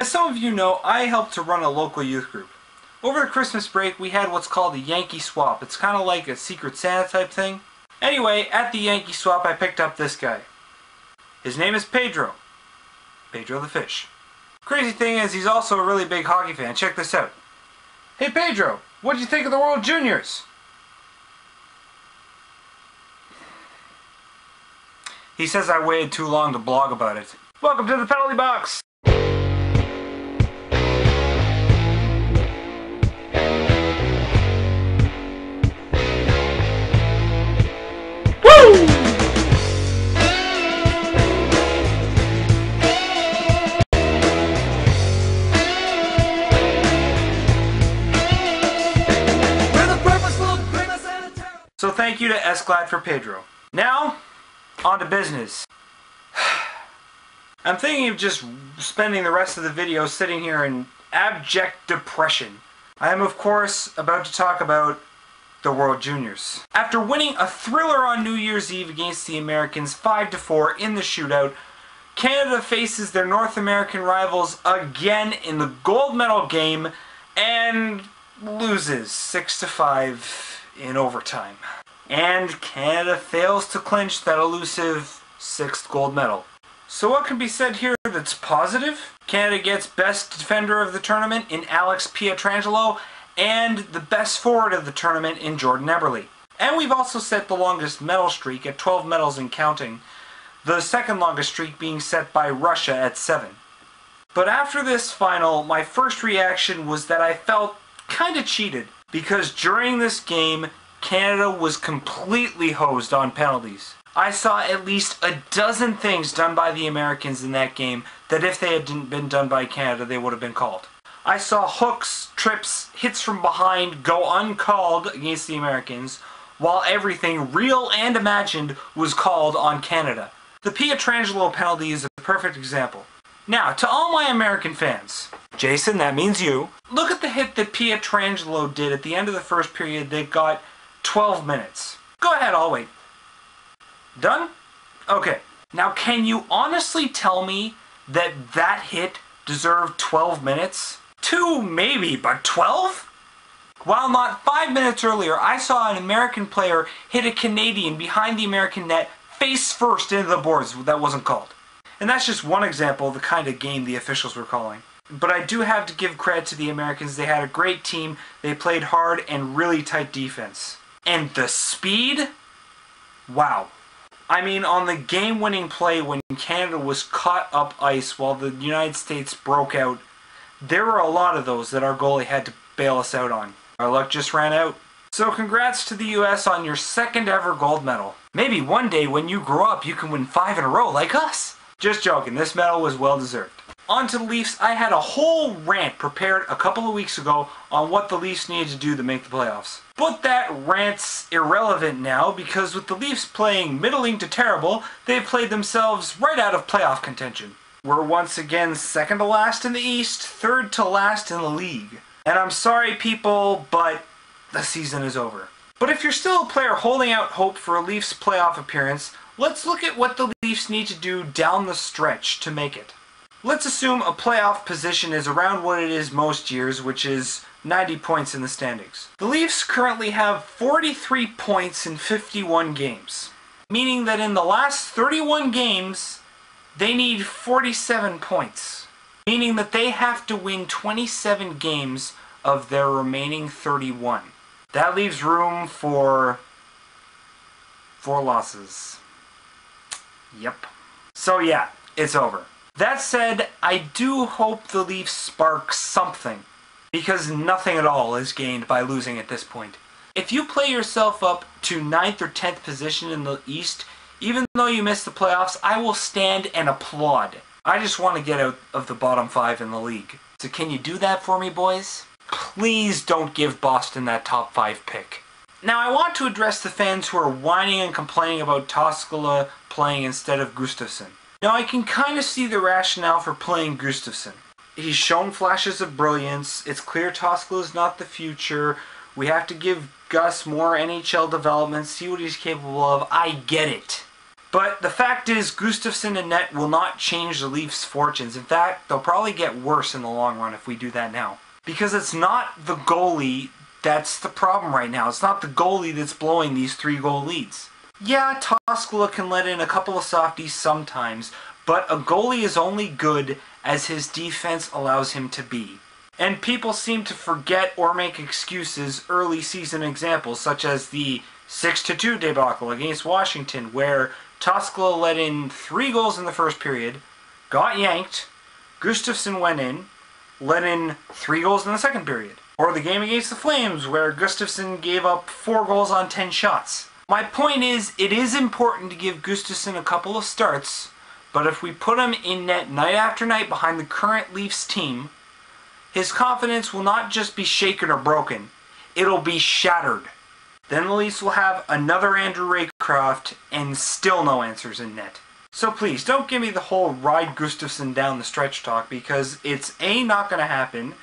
As some of you know, I helped to run a local youth group. Over the Christmas break, we had what's called a Yankee swap. It's kind of like a Secret Santa type thing. Anyway, at the Yankee swap, I picked up this guy. His name is Pedro. Pedro the fish. Crazy thing is, he's also a really big hockey fan. Check this out. Hey Pedro, what'd you think of the World Juniors? He says I waited too long to blog about it. Welcome to the penalty box! Woo! So thank you to Esclad for Pedro. Now, on to business. I'm thinking of just spending the rest of the video sitting here in abject depression. I am, of course, about to talk about the World Juniors. After winning a thriller on New Year's Eve against the Americans 5-4 in the shootout, Canada faces their North American rivals again in the gold medal game and loses 6-5 in overtime. And Canada fails to clinch that elusive 6th gold medal. So what can be said here that's positive? Canada gets best defender of the tournament in Alex Pietrangelo and the best forward of the tournament in Jordan Eberle. And we've also set the longest medal streak at 12 medals and counting, the second longest streak being set by Russia at 7. But after this final, my first reaction was that I felt kinda cheated, because during this game, Canada was completely hosed on penalties. I saw at least a dozen things done by the Americans in that game that if they had been done by Canada, they would have been called. I saw hooks, trips, hits from behind go uncalled against the Americans, while everything, real and imagined, was called on Canada. The Pietrangelo penalty is a perfect example. Now, to all my American fans, Jason, that means you, look at the hit that Pietrangelo did at the end of the first period that got 12 minutes. Go ahead, I'll wait. Done? Okay. Now, can you honestly tell me that that hit deserved 12 minutes? 2 maybe, but 12? While not 5 minutes earlier, I saw an American player hit a Canadian behind the American net face first into the boards. That wasn't called. And that's just one example of the kind of game the officials were calling. But I do have to give credit to the Americans. They had a great team. They played hard and really tight defense. And the speed? Wow. I mean, on the game-winning play when Canada was caught up ice while the United States broke out, there were a lot of those that our goalie had to bail us out on. Our luck just ran out. So congrats to the US on your 2nd ever gold medal. Maybe one day when you grow up you can win 5 in a row like us. Just joking, this medal was well deserved. On to the Leafs. I had a whole rant prepared a couple of weeks ago on what the Leafs needed to do to make the playoffs. But that rant's irrelevant now because with the Leafs playing middling to terrible, they've played themselves right out of playoff contention. We're once again 2nd to last in the East, 3rd to last in the league. And I'm sorry people, but the season is over. But if you're still a player holding out hope for a Leafs playoff appearance, let's look at what the Leafs need to do down the stretch to make it. Let's assume a playoff position is around what it is most years, which is 90 points in the standings. The Leafs currently have 43 points in 51 games, meaning that in the last 31 games, they need 47 points, meaning that they have to win 27 games of their remaining 31. That leaves room for 4 losses. Yep. So yeah, it's over. That said, I do hope the Leafs spark something, because nothing at all is gained by losing at this point. If you play yourself up to 9th or 10th position in the East, even though you miss the playoffs, I will stand and applaud. I just want to get out of the bottom 5 in the league. So can you do that for me, boys? Please don't give Boston that top 5 pick. Now I want to address the fans who are whining and complaining about Toskala playing instead of Gustafsson. Now I can kind of see the rationale for playing Gustafsson. He's shown flashes of brilliance. It's clear Toskala is not the future. We have to give Gus more NHL development, see what he's capable of. I get it. But the fact is, Gustafsson and net will not change the Leafs' fortunes. In fact, they'll probably get worse in the long run if we do that now. Because it's not the goalie that's the problem right now. It's not the goalie that's blowing these 3-goal leads. Yeah, Toskala can let in a couple of softies sometimes, but a goalie is only good as his defense allows him to be. And people seem to forget or make excuses early season examples, such as the 6-2 debacle against Washington, where Toskala let in 3 goals in the first period, got yanked, Gustafsson went in, let in 3 goals in the second period. Or the game against the Flames, where Gustafsson gave up 4 goals on 10 shots. My point is, it is important to give Gustafsson a couple of starts, but if we put him in net night after night behind the current Leafs team, his confidence will not just be shaken or broken, it'll be shattered. Then the Leafs will have another Andrew Raycroft and still no answers in net. So please, don't give me the whole ride Gustafsson down the stretch talk, because it's A, not gonna happen,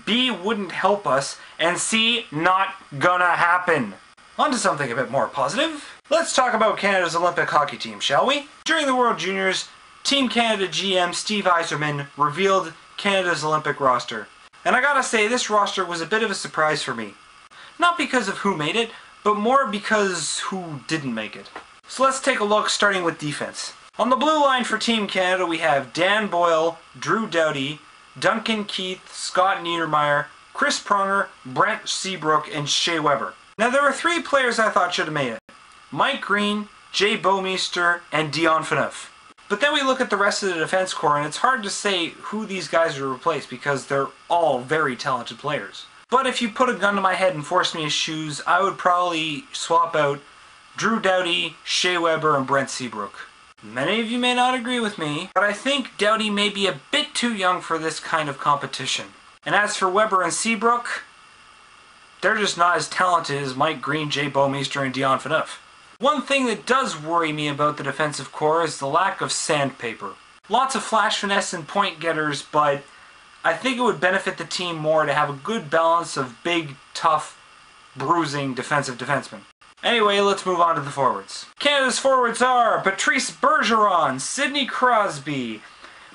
B, wouldn't help us, and C, not gonna happen. On to something a bit more positive. Let's talk about Canada's Olympic hockey team, shall we? During the World Juniors, Team Canada GM Steve Yzerman revealed Canada's Olympic roster. And I gotta say, this roster was a bit of a surprise for me. Not because of who made it, but more because who didn't make it. So let's take a look, starting with defense. On the blue line for Team Canada, we have Dan Boyle, Drew Doughty, Duncan Keith, Scott Niedermayer, Chris Pronger, Brent Seabrook, and Shea Weber. Now there were 3 players I thought should have made it. Mike Green, Jay Bouwmeester, and Dion Phaneuf. But then we look at the rest of the defense core, and it's hard to say who these guys will replace because they're all very talented players. But if you put a gun to my head and force me to choose, I would probably swap out Drew Doughty, Shea Weber, and Brent Seabrook. Many of you may not agree with me, but I think Doughty may be a bit too young for this kind of competition. And as for Weber and Seabrook, they're just not as talented as Mike Green, Jay Bouwmeester, and Dion Phaneuf. One thing that does worry me about the defensive core is the lack of sandpaper. Lots of flash finesse and point getters, but I think it would benefit the team more to have a good balance of big, tough, bruising defensive defensemen. Anyway, let's move on to the forwards. Canada's forwards are Patrice Bergeron, Sidney Crosby,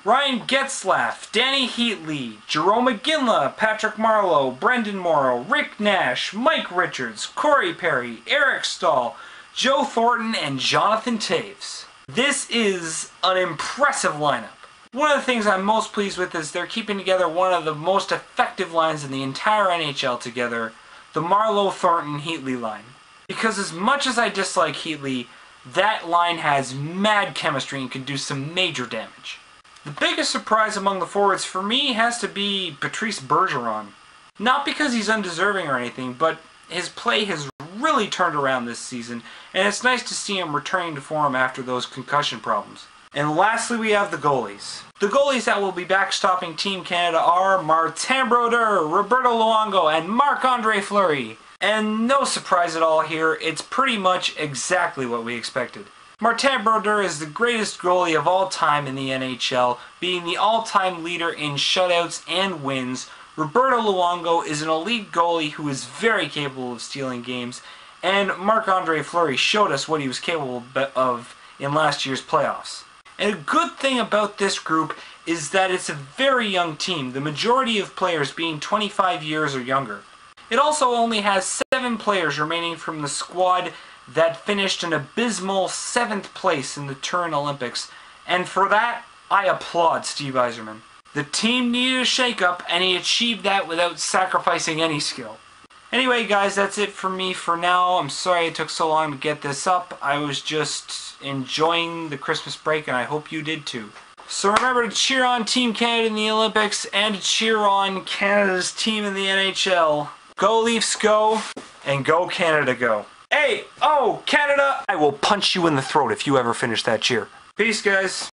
Ryan Getzlaf, Danny Heatley, Jerome McGinley, Patrick Marleau, Brendan Morrow, Rick Nash, Mike Richards, Corey Perry, Eric Stahl, Joe Thornton, and Jonathan Toews. This is an impressive lineup. One of the things I'm most pleased with is they're keeping together one of the most effective lines in the entire NHL together, the Marleau-Thornton-Heatley line. Because as much as I dislike Heatley, that line has mad chemistry and can do some major damage. The biggest surprise among the forwards for me has to be Patrice Bergeron. Not because he's undeserving or anything, but his play has really turned around this season, and it's nice to see him returning to form after those concussion problems. And lastly, we have the goalies. The goalies that will be backstopping Team Canada are Martin Brodeur, Roberto Luongo, and Marc-Andre Fleury. And no surprise at all here, it's pretty much exactly what we expected. Martin Brodeur is the greatest goalie of all time in the NHL, being the all-time leader in shutouts and wins. Roberto Luongo is an elite goalie who is very capable of stealing games, and Marc-Andre Fleury showed us what he was capable of in last year's playoffs. And a good thing about this group is that it's a very young team, the majority of players being 25 years or younger. It also only has 7 players remaining from the squad that finished an abysmal 7th place in the Turin Olympics, and for that, I applaud Steve Yzerman. The team needed a shake-up, and he achieved that without sacrificing any skill. Anyway, guys, that's it for me for now. I'm sorry it took so long to get this up. I was just enjoying the Christmas break, and I hope you did too. So remember to cheer on Team Canada in the Olympics, and to cheer on Canada's team in the NHL. Go Leafs go, and go Canada go. Hey, oh, Canada! I will punch you in the throat if you ever finish that cheer. Peace, guys.